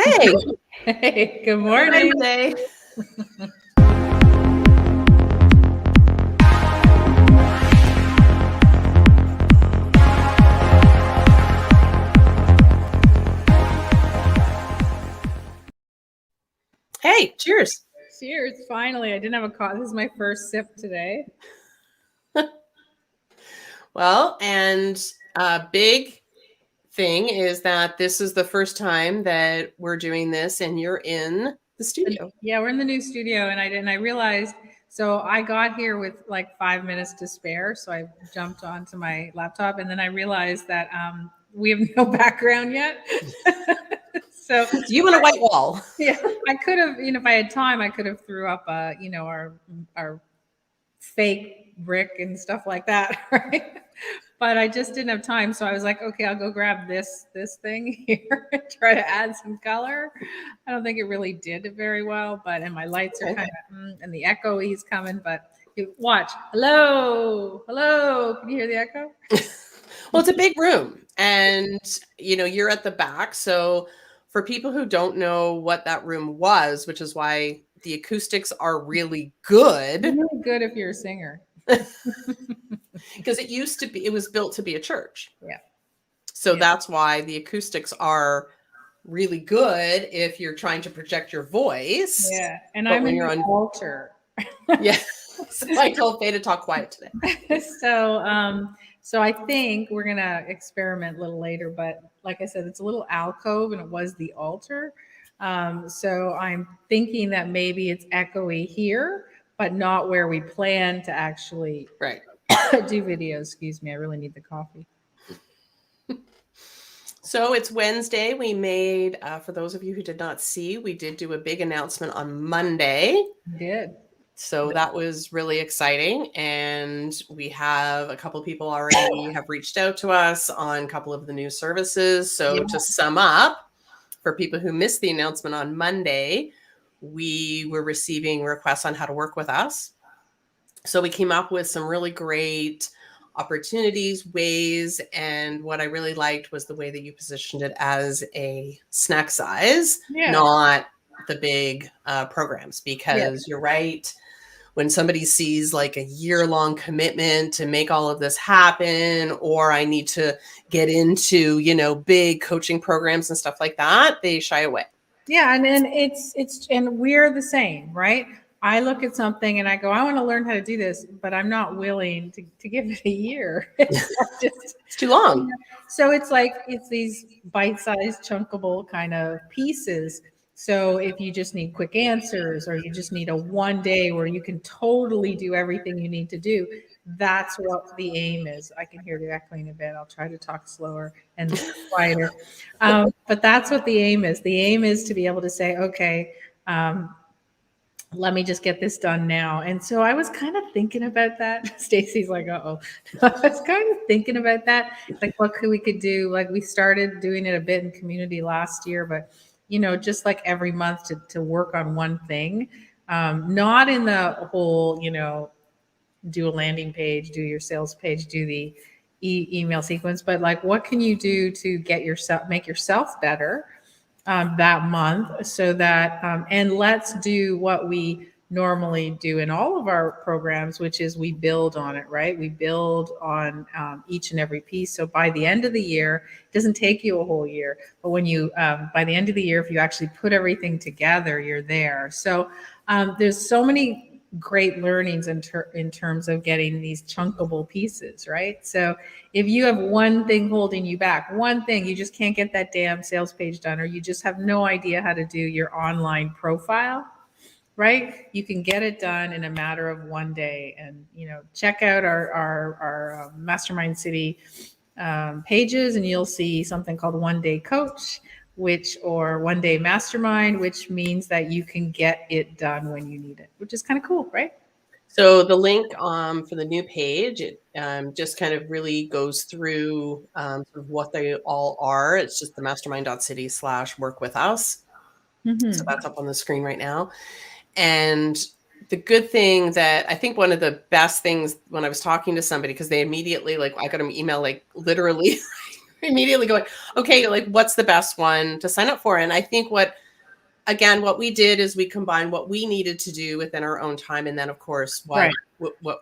Hey, Hey, good morning. Wednesday. Hey, cheers. Cheers. Finally, I didn't have a coffee. This is my first sip today. Well, and a big thing is that this is the first time that we're doing this and you're in the studio. Yeah, we're in the new studio, and I realized. So I got here with like 5 minutes to spare, so I jumped onto my laptop, and then I realized that we have no background yet. So You want a white wall. yeah, I could have, if I had time, I could have threw up, our fake brick and stuff like that, right? But I just didn't have time, so I was like, okay, I'll go grab this thing here and try to add some color. I don't think it really did it very well, and my lights are kind of and the echo is coming, but watch. Hello, can you hear the echo? Well, it's a big room, and you're at the back, so for people who don't know what that room was, which is why the acoustics are really good. Really good if you're a singer. Because it was built to be a church. Yeah. So that's why the acoustics are really good if you're trying to project your voice. Yeah. And I'm in the altar. Yeah. So I told Fay to talk quiet today. So I think we're going to experiment a little later, but like I said, it's a little alcove and it was the altar. So I'm thinking that maybe it's echoey here, but not where we plan to actually do videos. Excuse me. I really need the coffee. So it's Wednesday. We made, for those of you who did not see, we did do a big announcement on Monday. We did. So that was really exciting. And we have a couple people already have reached out to us on a couple of the new services. So to sum up, for people who missed the announcement on Monday, we were receiving requests on how to work with us. So we came up with some really great opportunities, ways, and what I really liked was the way that you positioned it as a snack size, not the big programs, because you're right. When somebody sees like a year-long commitment to make all of this happen, or I need to get into, big coaching programs and stuff like that, they shy away. Yeah. And and we're the same, right? I look at something and I go, I want to learn how to do this, but I'm not willing to give it a year. It's too long. So it's these bite-sized, chunkable kind of pieces. So if you just need quick answers, or you just need a one day where you can totally do everything you need to do, that's what the aim is. I can hear you echoing a bit. I'll try to talk slower and quieter. But that's what the aim is. The aim is to be able to say, okay, let me just get this done now. And so I was kind of thinking about that. Stacy's like, uh-oh. I was kind of thinking about that. Like what we could do. Like we started doing it a bit in community last year, but just like every month to work on one thing. Not in the whole, do a landing page, do your sales page, do the email sequence, but like what can you do to make yourself better that month, so that and let's do what we normally do in all of our programs, which is we build on it, right? We build on each and every piece. So by the end of the year, it doesn't take you a whole year, but when you by the end of the year, if you actually put everything together, you're there. So there's so many great learnings in terms of getting these chunkable pieces, right? So if you have one thing holding you back, one thing, you just can't get that damn sales page done, or you just have no idea how to do your online profile, right? You can get it done in a matter of one day. And check out our Mastermind City pages, and you'll see something called One Day Coach, or One Day Mastermind, which means that you can get it done when you need it, which is kind of cool, right? So the link for the new page, it just kind of really goes through sort of what they all are. It's just the mastermind.city/work with us. Mm-hmm. So that's up on the screen right now. And the good thing that I think one of the best things when I was talking to somebody, because they immediately, like, I got an email, like literally immediately going, okay, like what's the best one to sign up for? And I think what we did is we combined what we needed to do within our own time. And then of course, what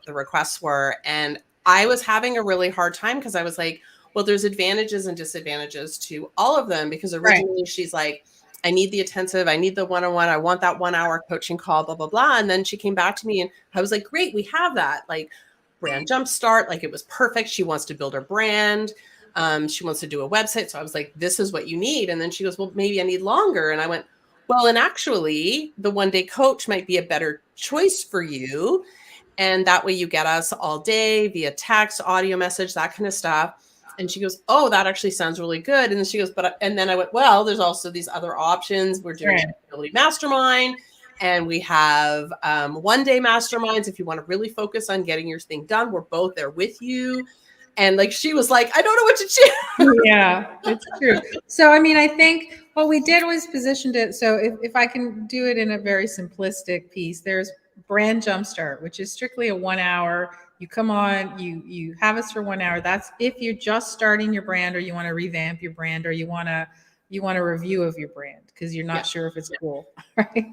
the requests were. And I was having a really hard time because I was like, well, there's advantages and disadvantages to all of them, because originally she's like, I need the attentive, I need the one-on-one, I want that 1 hour coaching call, blah, blah, blah. And then she came back to me and I was like, great, we have that. Like brand Jumpstart, like it was perfect. She wants to build her brand. She wants to do a website. So I was like, this is what you need. And then she goes, well, maybe I need longer. And I went, well, and actually the one-day coach might be a better choice for you. And that way you get us all day via text, audio message, that kind of stuff. And she goes, oh, that actually sounds really good. And then she goes, and then I went, well, there's also these other options. We're doing Accountability Mastermind, and we have 1-day masterminds. If you want to really focus on getting your thing done, we're both there with you. And like, she was like, I don't know what to choose. Yeah, it's true. So, I mean, I think what we did was positioned it. So if I can do it in a very simplistic piece, there's brand Jumpstart, which is strictly a 1 hour. You come on, you have us for 1 hour. That's if you're just starting your brand, or you want to revamp your brand, or you want a review of your brand because you're not sure if it's cool, right?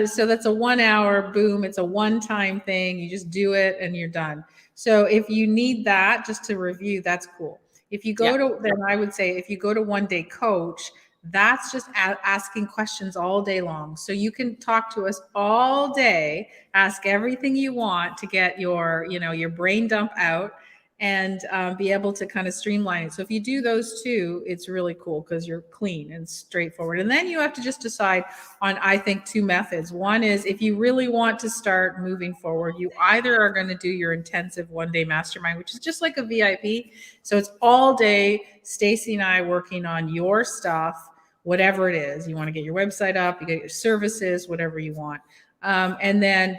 So that's a 1 hour, boom. It's a one-time thing. You just do it and you're done. So if you need that just to review, that's cool. If you go to, then I would say if you go to 1-day coach, that's just asking questions all day long. So you can talk to us all day, ask everything you want to get your, your brain dump out, and be able to kind of streamline it. So if you do those two, it's really cool because you're clean and straightforward. And then you have to just decide on, I think, 2 methods. One is if you really want to start moving forward, you either are going to do your intensive 1-day mastermind, which is just like a VIP. So it's all day, Stacy and I working on your stuff, whatever it is. You want to get your website up, you get your services, whatever you want. And then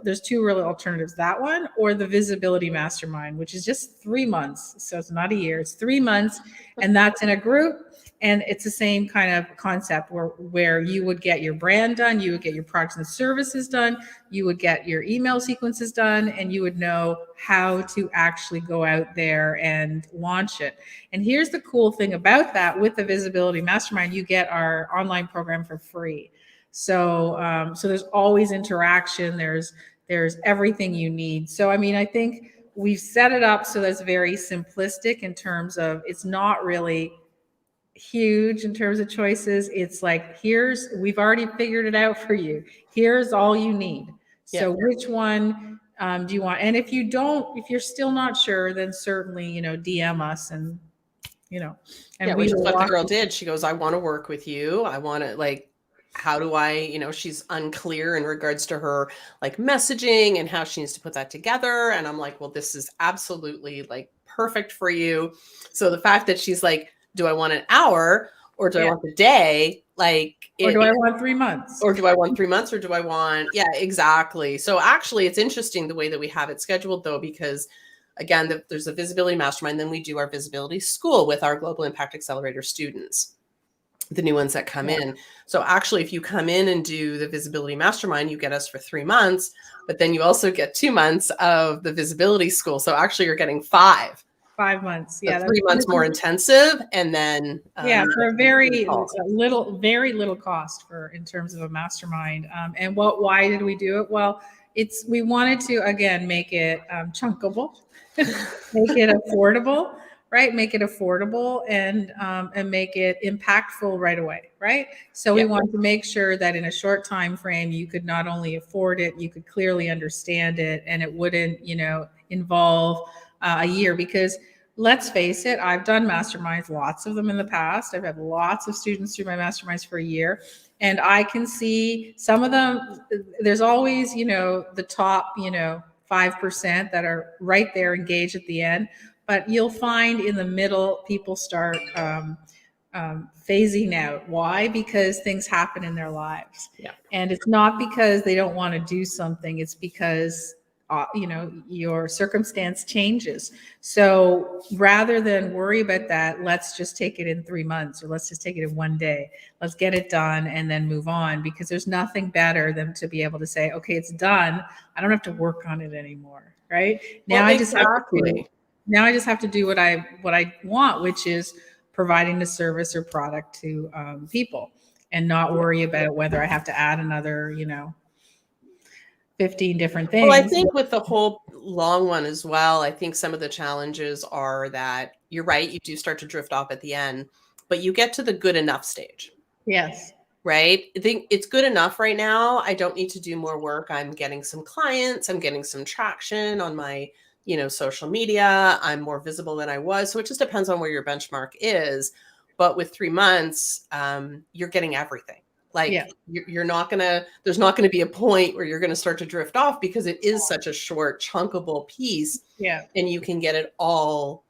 there's 2 really alternatives, that one or the Visibility Mastermind, which is just 3 months. So it's not a year, it's 3 months. And that's in a group. And it's the same kind of concept where you would get your brand done, you would get your products and services done, you would get your email sequences done, and you would know how to actually go out there and launch it. And here's the cool thing about that: with the Visibility Mastermind, you get our online program for free. So, so there's always interaction. There's everything you need. So, I mean, I think we've set it up so that's very simplistic in terms of it's not really huge in terms of choices. It's like, we've already figured it out for you. Here's all you need. So which one do you want? And if you're still not sure, then certainly, DM us and, and which is what the girl did. She goes, I want to work with you. I want to, like, how do I, she's unclear in regards to her like messaging and how she needs to put that together. And I'm like, well, this is absolutely like perfect for you. So the fact that she's like, do I want an hour or do I want the day? Like, or do I want 3 months? Or do I want 3 months or do I want, exactly. So actually it's interesting the way that we have it scheduled though, because again, there's a Visibility Mastermind, then we do our Visibility School with our Global Impact Accelerator students, the new ones that come in. So actually, if you come in and do the Visibility Mastermind, you get us for 3 months, but then you also get 2 months of the Visibility School. So actually you're getting 5 months. So 3 months more intensive. And then, for a very little cost in terms of a mastermind. And why did we do it? Well, we wanted to, again, make it chunkable, make it affordable. Right, make it affordable and make it impactful right away. Right, so we want to make sure that in a short time frame you could not only afford it, you could clearly understand it, and it wouldn't, involve a year. Because let's face it, I've done masterminds, lots of them in the past. I've had lots of students through my masterminds for a year, and I can see some of them. There's always, the top, 5% that are right there engaged at the end. But you'll find in the middle, people start phasing out. Why? Because things happen in their lives. And it's not because they don't want to do something. It's because, your circumstance changes. So rather than worry about that, let's just take it in 3 months, or let's just take it in 1 day. Let's get it done and then move on, because there's nothing better than to be able to say, okay, it's done. I don't have to work on it anymore. Right now, I just have to Now I just have to do what I want, which is providing the service or product to people, and not worry about whether I have to add another, 15 different Well, I things. think with the whole long one as well, I think some of the challenges are that you're right, you do start to drift off at the end, but you get to the good enough stage, Yes. right? I think it's good enough right now. I don't need to do more work. I'm getting some clients, I'm getting some traction on my, social media. I'm more visible than I was. So it just depends on where your benchmark is. But with 3 months, you're getting everything. Yeah. Like you're not gonna, there's not gonna be a point where you're gonna start to drift off because it is such a short, chunkable piece, Yeah. and you can get it all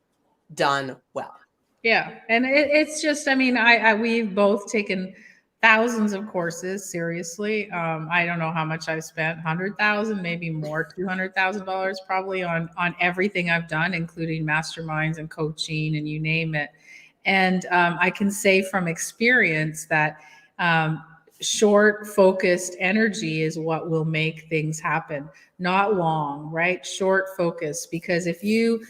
done well. Yeah. And it's just, I mean, we've both taken thousands of courses. Seriously. I don't know how much I've spent, 100,000, maybe more, $200,000 probably on everything I've done, including masterminds and coaching and you name it. And I can say from experience that short, focused energy is what will make things happen, not long, right? Short focus. Because if you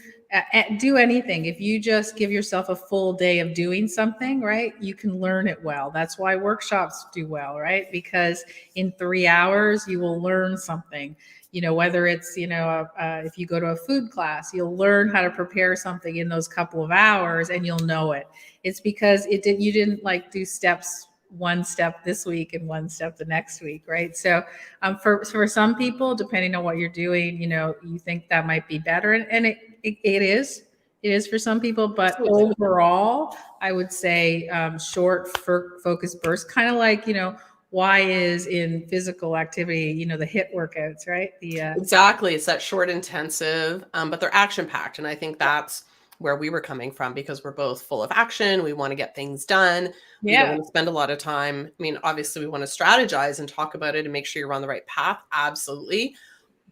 do anything, if you just give yourself a full day of doing something, right, you can learn it well. That's why workshops do well, right? Because in 3 hours, you will learn something. Whether it's, if you go to a food class, you'll learn how to prepare something in those couple of hours and you'll know it. It's because you didn't like do steps, one step this week and one step the next week, right? So for some people, depending on what you're doing, you think that might be better, and it is for some people, but Absolutely. overall, I would say short focus bursts, kind of like, why is in physical activity, the HIIT workouts, right? Exactly. It's that short, intensive, but they're action packed. And I think that's where we were coming from because we're both full of action. We want to get things done. We don't Yeah. want to spend a lot of time. I mean, obviously, we want to strategize and talk about it and make sure you're on the right path. Absolutely.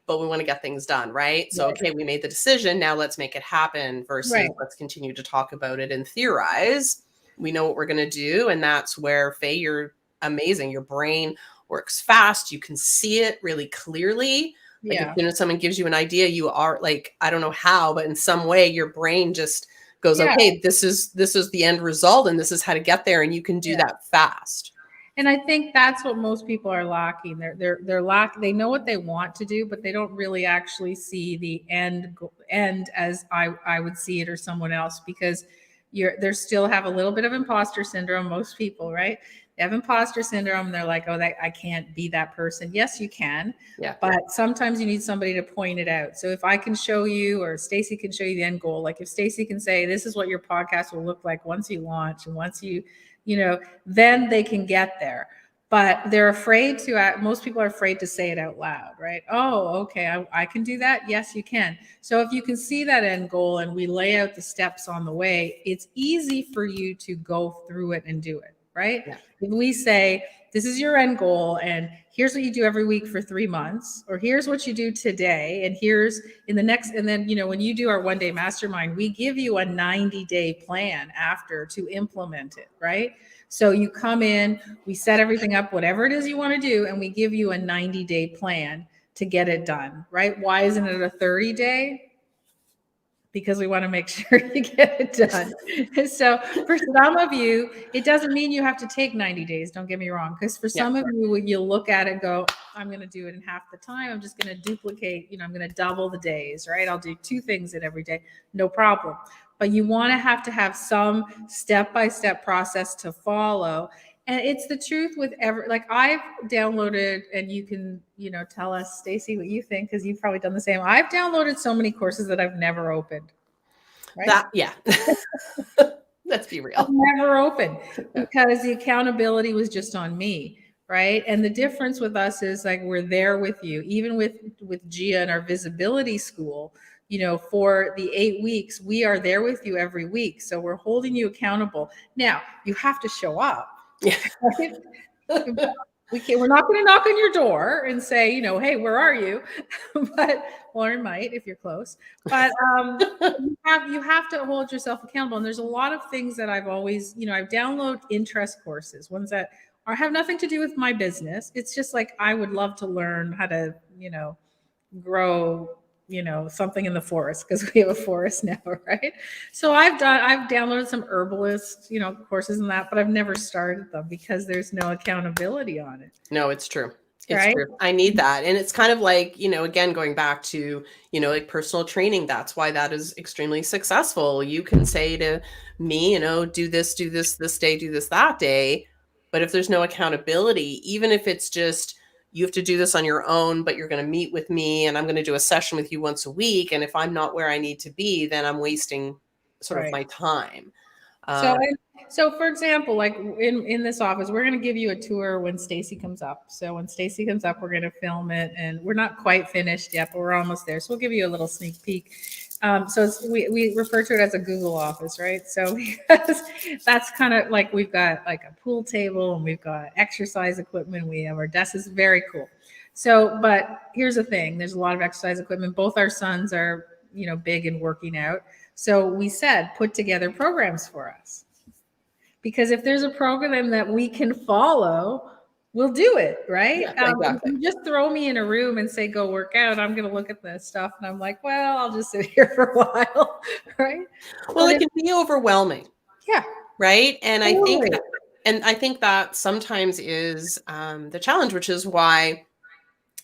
But we want to get things done, right? So, Yes. okay, we made the decision. Now let's make it happen versus Right. let's continue to talk about it and theorize. We know what we're going to do. And that's where, Faye, you're amazing. Your brain works fast. You can see it really clearly. Like as Yeah. soon as someone gives you an idea, you are like, I don't know how, but in some way your brain just goes, Yeah. okay, this is the end result and this is how to get there. And you can do Yeah. that fast. And I think that's what most people are lacking. They know what they want to do, but they don't really actually see the end as I would see it, or someone else, because they still have a little bit of imposter syndrome. Most people, right? They have imposter syndrome. And they're like, oh, I can't be that person. Yes, you can. Yeah. But sometimes you need somebody to point it out. So if I can show you, or Stacy can show you the end goal, like if Stacy can say, this is what your podcast will look like once you launch and once you then they can get there. But they're afraid to, most people are afraid to say it out loud, right? Oh, okay, I can do that. Yes, you can. So if you can see that end goal and we lay out the steps on the way, it's easy for you to go through it and do it, right? Yeah. If we say, this is your end goal and here's what you do every week for 3 months, or here's what you do today, and here's in the next, and then, when you do our 1-day mastermind, we give you a 90-day plan after to implement it, right? So you come in, we set everything up, whatever it is you want to do, and we give you a 90-day plan to get it done, right? Why isn't it a 30-day? Because we want to make sure you get it done. So for some of you, it doesn't mean you have to take 90 days. Don't get me wrong. Because for some of you, you'll look at it and go, I'm going to do it in half the time. I'm just going to duplicate, I'm going to double the days, right? I'll do 2 things in every day. No problem. But you want to have some step-by-step process to follow. And it's the truth with like I've downloaded, and you can, tell us, Stacy, what you think, because you've probably done the same. I've downloaded so many courses that I've never opened. Right? Let's be real. I've never opened because the accountability was just on me. Right. And the difference with us is like, we're there with you, even with Gia and our visibility school, for the 8 weeks, we are there with you every week. So we're holding you accountable. Now you have to show up. Yeah. Right? We're not going to knock on your door and say, hey, where are you? But Lauren might if you're close. But you have to hold yourself accountable. And there's a lot of things that I've always, I've downloaded interest courses, ones that have nothing to do with my business. It's just like I would love to learn how to, grow something in the forest, because we have a forest now, right? So I've downloaded some herbalist, courses and that, but I've never started them because there's no accountability on it. No, it's true. It's Right? true. I need that. And it's kind of like, again, going back to, like personal training, that's why that is extremely successful. You can say to me, do this this day, do this that day. But if there's no accountability, even if it's just, you have to do this on your own, but you're going to meet with me and I'm going to do a session with you once a week. And if I'm not where I need to be, then I'm wasting sort of Right. my time. So for example, like in this office, we're going to give you a tour when Stacy comes up. So when Stacy comes up, we're going to film it, and we're not quite finished yet, but we're almost there. So we'll give you a little sneak peek. So we refer to it as a Google office, right? So that's kind of like, we've got like a pool table and we've got exercise equipment. We have our desks. It's very cool. So, but here's the thing: there's a lot of exercise equipment. Both our sons are, big in working out. So we said, put together programs for us. Because if there's a program that we can follow, we'll do it, right? Yeah, exactly. If you just throw me in a room and say, go work out, I'm going to look at this stuff and I'm like, well, I'll just sit here for a while, right? Well, it can be overwhelming. Yeah. Right. And Totally. I think that sometimes is the challenge, which is why,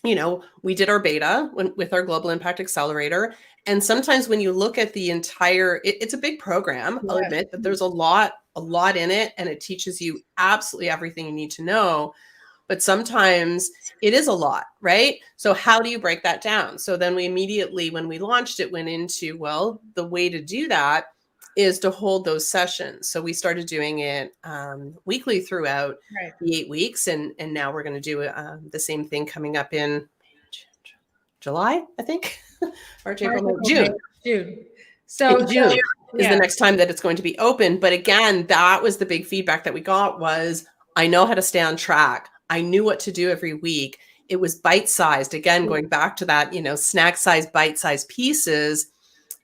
we did our beta with our Global Impact Accelerator. And sometimes when you look at the entire, it's a big program. I'll admit that there's a lot in it, and it teaches you absolutely everything you need to know. But sometimes it is a lot, right? So how do you break that down? So then we immediately, when we launched it, went into, well, the way to do that is to hold those sessions. So we started doing it weekly throughout the 8 weeks. And now we're going to do the same thing coming up in July, I think. March, April, May, June. So June is the next time that it's going to be open. But again, that was the big feedback that we got was, I know how to stay on track. I knew what to do every week. It was bite-sized. Again, going back to that, snack-sized, bite-sized pieces.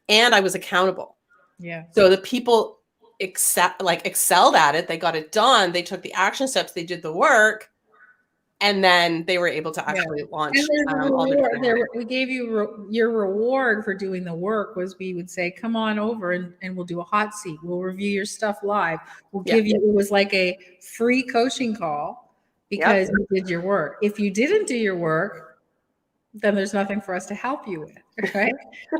And I was accountable. Yeah. So the people excelled at it. They got it done. They took the action steps. They did the work. And then they were able to actually launch. We gave you your reward for doing the work was, we would say, come on over and we'll do a hot seat. We'll review your stuff live. We'll give you, it was like a free coaching call because you did your work. If you didn't do your work, then there's nothing for us to help you with, right?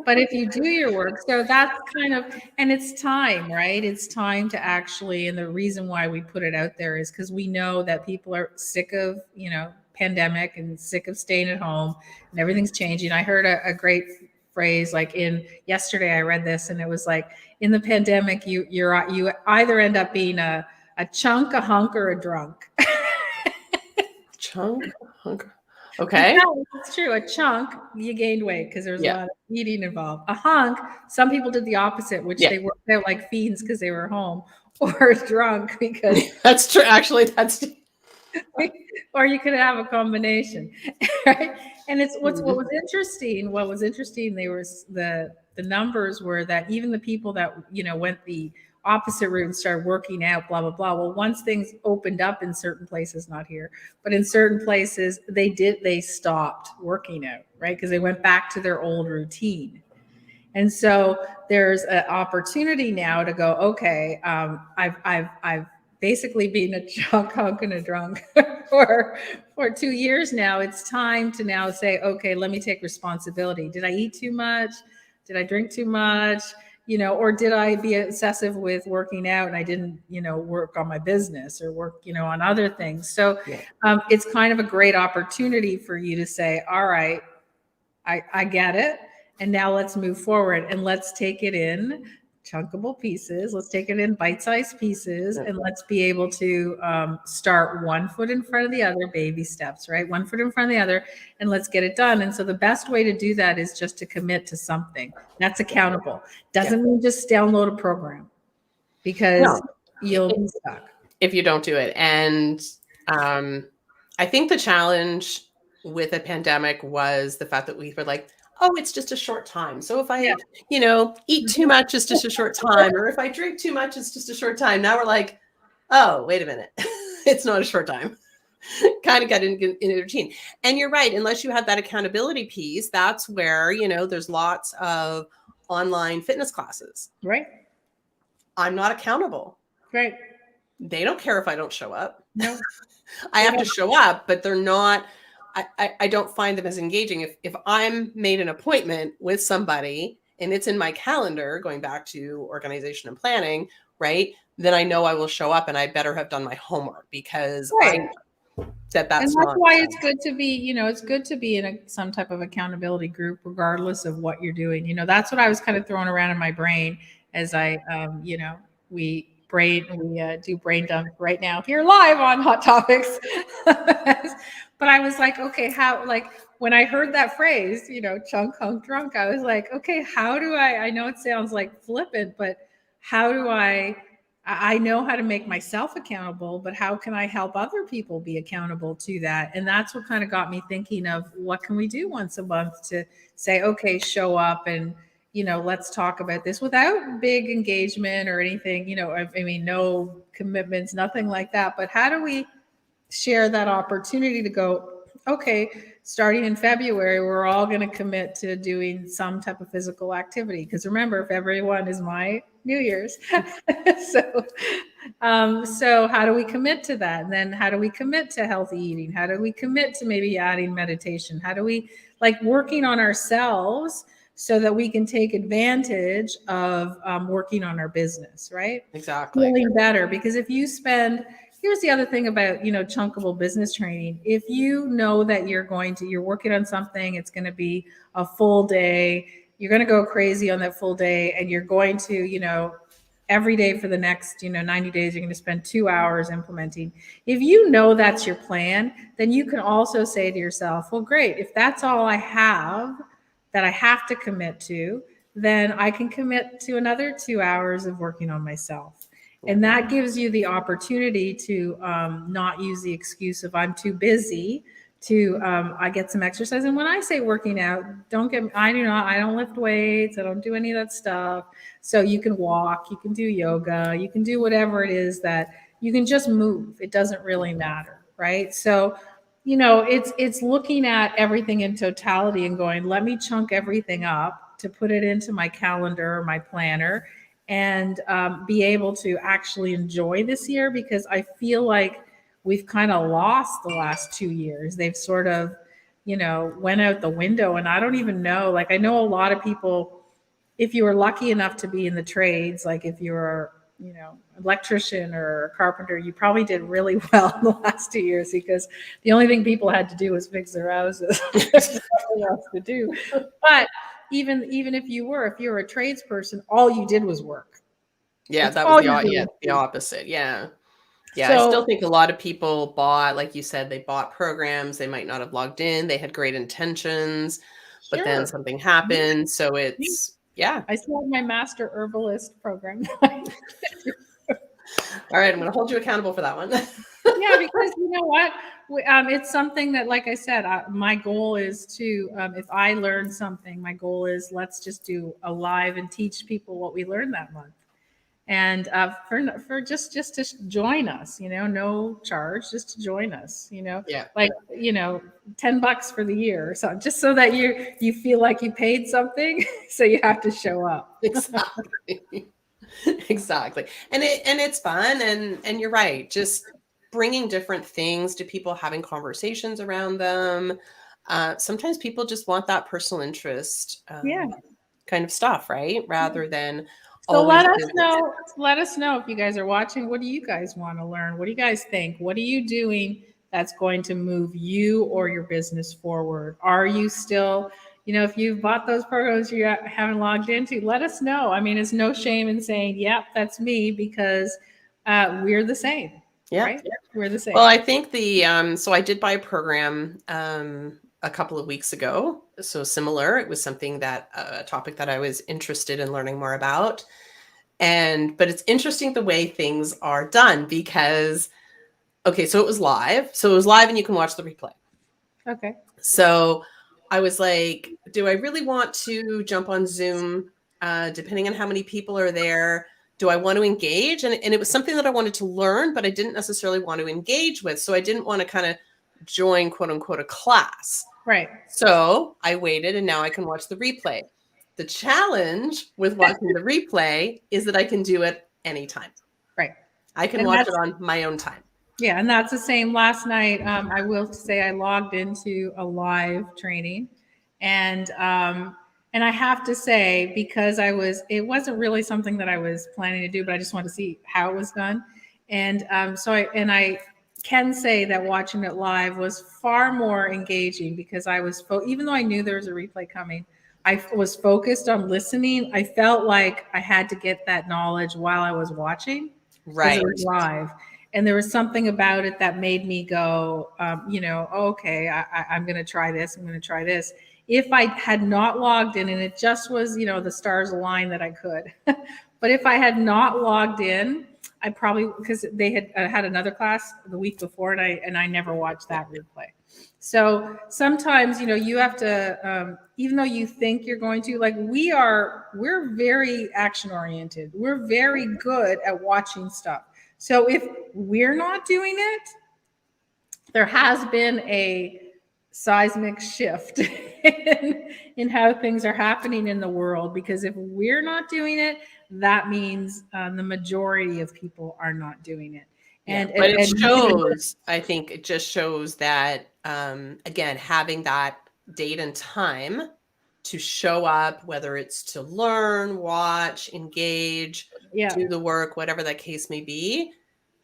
But if you do your work, so that's kind of, and it's time, right? It's time to actually, and the reason why we put it out there is because we know that people are sick of, pandemic and sick of staying at home and everything's changing. I heard a great phrase, like yesterday I read this and it was like, in the pandemic, you either end up being a chunk, a hunk, or a drunk. Chunk, hunk. Okay. It's true. A chunk, you gained weight because there's a lot of eating involved. A hunk, some people did the opposite, which they worked out like fiends because they were home, or drunk because that's true. Actually, that's or you could have a combination, right? And it's what was interesting. What was interesting, the numbers were that even the people that went the opposite route and started working out, blah, blah, blah. Well, once things opened up in certain places, not here, but in certain places, they stopped working out, right? Because they went back to their old routine. And so there's an opportunity now to go, okay, I've basically been a chunk, hunk, and a drunk for 2 years now. It's time to now say, okay, let me take responsibility. Did I eat too much? Did I drink too much? Or did I be excessive with working out and I didn't, work on my business or work, on other things. So it's kind of a great opportunity for you to say, all right, I get it. And now let's move forward and let's take it in chunkable pieces. Let's take it in bite-sized pieces and let's be able to start one foot in front of the other, baby steps, right? One foot in front of the other, and let's get it done. And so the best way to do that is just to commit to something that's accountable. Doesn't mean just download a program because you'll be stuck if you don't do it. And I think the challenge with a pandemic was the fact that we were like, oh, it's just a short time. So if I, eat too much, it's just a short time. Or if I drink too much, it's just a short time. Now we're like, oh, wait a minute. It's not a short time. kind of got in a routine. And you're right. Unless you have that accountability piece, that's where, there's lots of online fitness classes. Right. I'm not accountable. Right. They don't care if I don't show up. No. I have to show up, but they're not, I don't find them as engaging. If I'm made an appointment with somebody and it's in my calendar, going back to organization and planning, right? Then I know I will show up, and I better have done my homework, because Right. that's and that's not why it's good to be, it's good to be in some type of accountability group, regardless of what you're doing. That's what I was kind of throwing around in my brain as I, we do brain dump right now here live on Hot Topics. But I was like, okay, how, like, when I heard that phrase, chunk, hunk, drunk, I was like, okay, how do I know it sounds like flippant, but how do I know how to make myself accountable, but how can I help other people be accountable to that? And that's what kind of got me thinking of, what can we do once a month to say, okay, show up and, let's talk about this without big engagement or anything, I mean, no commitments, nothing like that. But how do we share that opportunity to go, okay, starting in February, we're all going to commit to doing some type of physical activity. Because remember, February 1 is my New Year's. So how do we commit to that? And then how do we commit to healthy eating? How do we commit to maybe adding meditation? How do we, like, working on ourselves so that we can take advantage of working on our business, right? Exactly. Feeling better. Because if you spend, here's the other thing about, chunkable business training. If you know that you're working on something, it's going to be a full day, you're going to go crazy on that full day, and you're going to, every day for the next, 90 days, you're going to spend 2 hours implementing. If you know that's your plan, then you can also say to yourself, well, great. If that's all I have that I have to commit to, then I can commit to another 2 hours of working on myself. And that gives you the opportunity to not use the excuse of I'm too busy to I get some exercise. And when I say working out, I don't lift weights. I don't do any of that stuff. So you can walk, you can do yoga, you can do whatever it is that you can just move. It doesn't really matter, right? So, it's looking at everything in totality and going, let me chunk everything up to put it into my calendar or my planner, and be able to actually enjoy this year, because I feel like we've kind of lost the last 2 years. They've sort of, went out the window. And I don't even know, like, I know a lot of people, if you were lucky enough to be in the trades, like if you're, electrician or carpenter, you probably did really well in the last 2 years, because the only thing people had to do was fix their houses. There's nothing else to do. But even if you're a tradesperson, all you did was work. Yeah, That's that was the opposite. Yeah. Yeah, So, I still think a lot of people bought, like you said, they bought programs. They might not have logged in. They had great intentions, but then sure. something happened. So it's, yeah. I still have my master herbalist program. All right, I'm going to hold you accountable for that one. Yeah, because you know what? It's something that, like I said, my goal is to, if I learn something, my goal is, let's just do a live and teach people what we learned that month. And for just to join us, no charge, just to join us, Yeah. like, $10 for the year or something, just so that you feel like you paid something, so you have to show up. Exactly. Exactly. And it's fun. And you're right. Just bringing different things to people, having conversations around them. Sometimes people just want that personal interest Yeah. kind of stuff, right? Rather than So always let us know if you guys are watching. What do you guys want to learn? What do you guys think? What are you doing that's going to move you or your business forward? Are you still, if you've bought those programs you haven't logged into, let us know. I mean, it's no shame in saying, yep, that's me, because we're the same. Yeah. Right? We're the same. Well, I think so I did buy a program a couple of weeks ago. So similar, it was something a topic that I was interested in learning more about. But it's interesting the way things are done, because, okay, so it was live. So it was live and you can watch the replay. Okay. So I was like, do I really want to jump on Zoom, depending on how many people are there, do I want to engage? And it was something that I wanted to learn, but I didn't necessarily want to engage with. So I didn't want to kind of join, quote unquote, a class. Right. So I waited, and now I can watch the replay. The challenge with watching the replay is that I can do it anytime. Right. I can watch it on my own time. Yeah, and that's the same. Last night, I will say I logged into a live training, and I have to say, because it wasn't really something that I was planning to do, but I just wanted to see how it was done, and I can say that watching it live was far more engaging because I was even though I knew there was a replay coming, I was focused on listening. I felt like I had to get that knowledge while I was watching because Right. it was live. And there was something about it that made me go, okay, I'm going to try this. I'm going to try this. If I had not logged in and it just was, the stars aligned that I could, but if I had not logged in, I probably, because they had another class the week before and I never watched that replay. So sometimes, you have to, even though you think you're going to, like we're very action oriented. We're very good at watching stuff. So if we're not doing it, there has been a seismic shift in how things are happening in the world, because if we're not doing it, that means the majority of people are not doing it. And, but it shows, I think it just shows that, again, having that date and time to show up, whether it's to learn, watch, engage, do the work, whatever that case may be,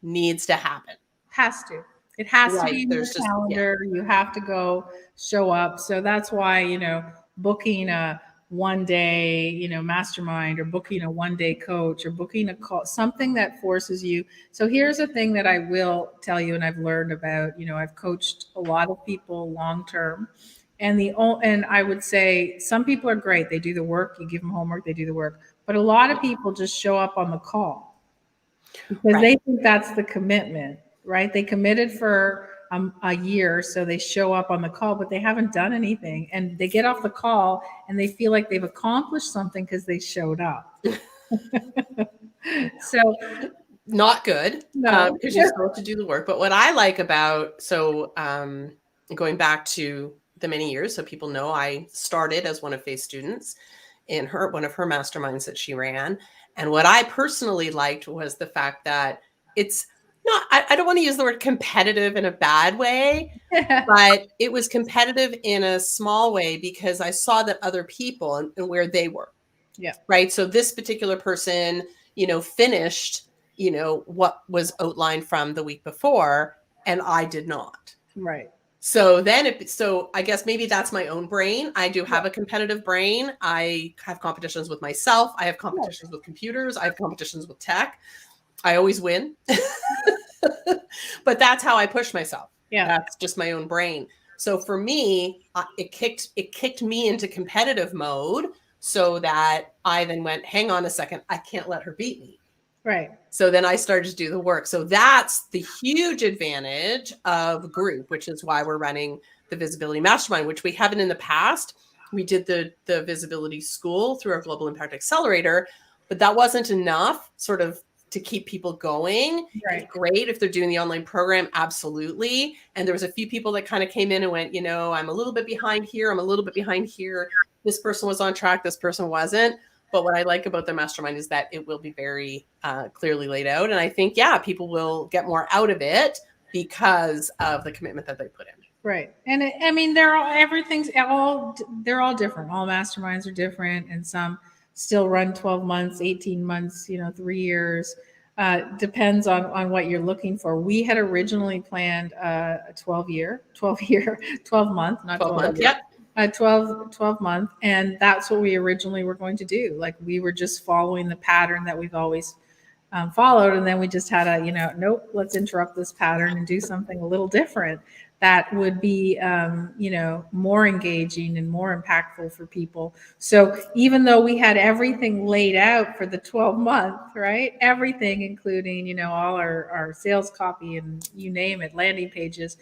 needs to happen. Has to. It has to be in your calendar. You have to go show up. So that's why, booking a 1 day, mastermind, or booking a 1 day coach, or booking a call, something that forces you. So here's a thing that I will tell you, and I've learned about, I've coached a lot of people long-term. And I would say some people are great. They do the work, you give them homework, they do the work. But a lot of people just show up on the call because they think that's the commitment, right? They committed for a year, so they show up on the call, but they haven't done anything. And they get off the call and they feel like they've accomplished something because they showed up. So not good, because you're supposed to do the work. But what I like about, going back to the many years, so people know I started as one of Fay's students in one of her masterminds that she ran. And what I personally liked was the fact that it's not, I don't want to use the word competitive in a bad way, but it was competitive in a small way because I saw that other people and where they were. Yeah. Right. So this particular person, finished, what was outlined from the week before, and I did not. Right. So so I guess maybe that's my own brain. I do have a competitive brain. I have competitions with myself. I have competitions with computers. I have competitions with tech. I always win. But that's how I push myself. Yeah. That's just my own brain. So for me, it kicked me into competitive mode so that I then went, hang on a second, I can't let her beat me. Right. So then I started to do the work. So that's the huge advantage of group, which is why we're running the Visibility Mastermind, which we haven't in the past. We did the Visibility School through our Global Impact Accelerator, but that wasn't enough sort of to keep people going. Right. Great if they're doing the online program, absolutely. And there was a few people that kind of came in and went, I'm a little bit behind here. I'm a little bit behind here. This person was on track. This person wasn't. But what I like about the mastermind is that it will be very clearly laid out. And I think, people will get more out of it because of the commitment that they put in. Right. And they're all different. All masterminds are different. And some still run 12 months, 18 months, 3 years. Depends on what you're looking for. We had originally planned a 12 month, not 12 month. Yep. A 12 month. And that's what we originally were going to do. Like we were just following the pattern that we've always followed. And then we just had nope, let's interrupt this pattern and do something a little different that would be, more engaging and more impactful for people. So even though we had everything laid out for the 12 month, right? Everything, including, all our sales copy and you name it, landing pages,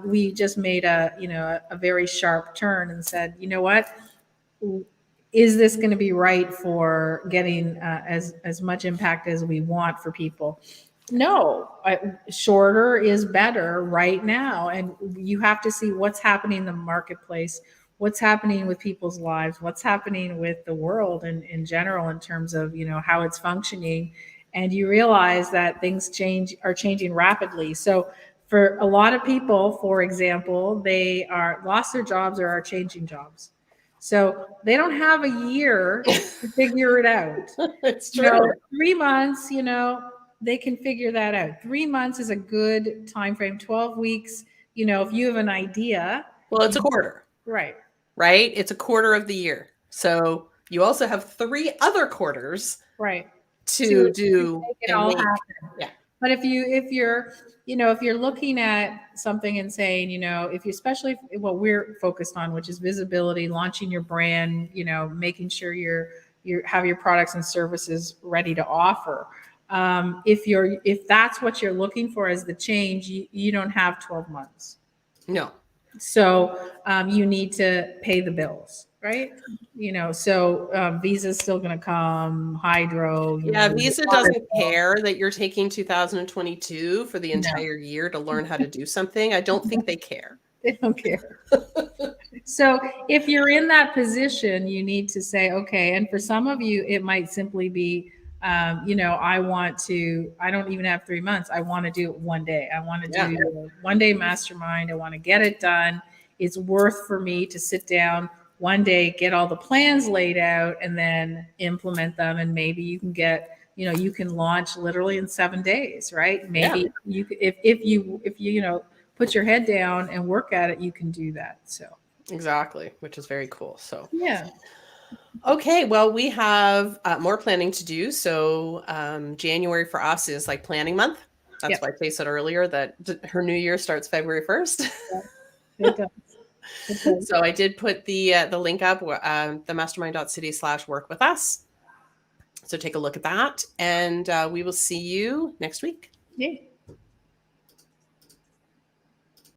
we just made a very sharp turn and said, you know what? is this going to be right for getting as much impact as we want for people? No, shorter is better right now. And you have to see what's happening in the marketplace, what's happening with people's lives, what's happening with the world in general in terms of, how it's functioning. And you realize that things are changing rapidly. So for a lot of people, for example, they are lost their jobs or are changing jobs. So they don't have a year to figure it out. It's true. 3 months, they can figure that out. 3 months is a good time frame. 12 weeks, if you have an idea. Well, it's a quarter. Right. Right? It's a quarter of the year. So you also have 3 other quarters. Right. To do make it all happen. Yeah. But if you're looking at something and saying, if you, especially what we're focused on, which is visibility, launching your brand, making sure you have your products and services ready to offer. If that's what you're looking for as the change, you don't have 12 months. No. So you need to pay the bills, right? So Visa's still going to come, Hydro. Yeah, Visa doesn't care that you're taking 2022 for the entire year to learn how to do something. I don't think they care. They don't care. So if you're in that position, you need to say, okay, and for some of you, it might simply be, I don't even have 3 months. I want to do it one day. I want to do a 1-day mastermind. I want to get it done. It's worth for me to sit down one day, get all the plans laid out, and then implement them. And maybe you can get, you can launch literally in 7 days, right? Maybe you, if you put your head down and work at it, you can do that. So exactly, which is very cool. So yeah. Okay, well, we have more planning to do. So January for us is like planning month. That's why Fay said earlier that her new year starts February 1st. Yeah, it does. Okay. So I did put the link up, the mastermind.city/work with us. So take a look at that, and we will see you next week. Yay.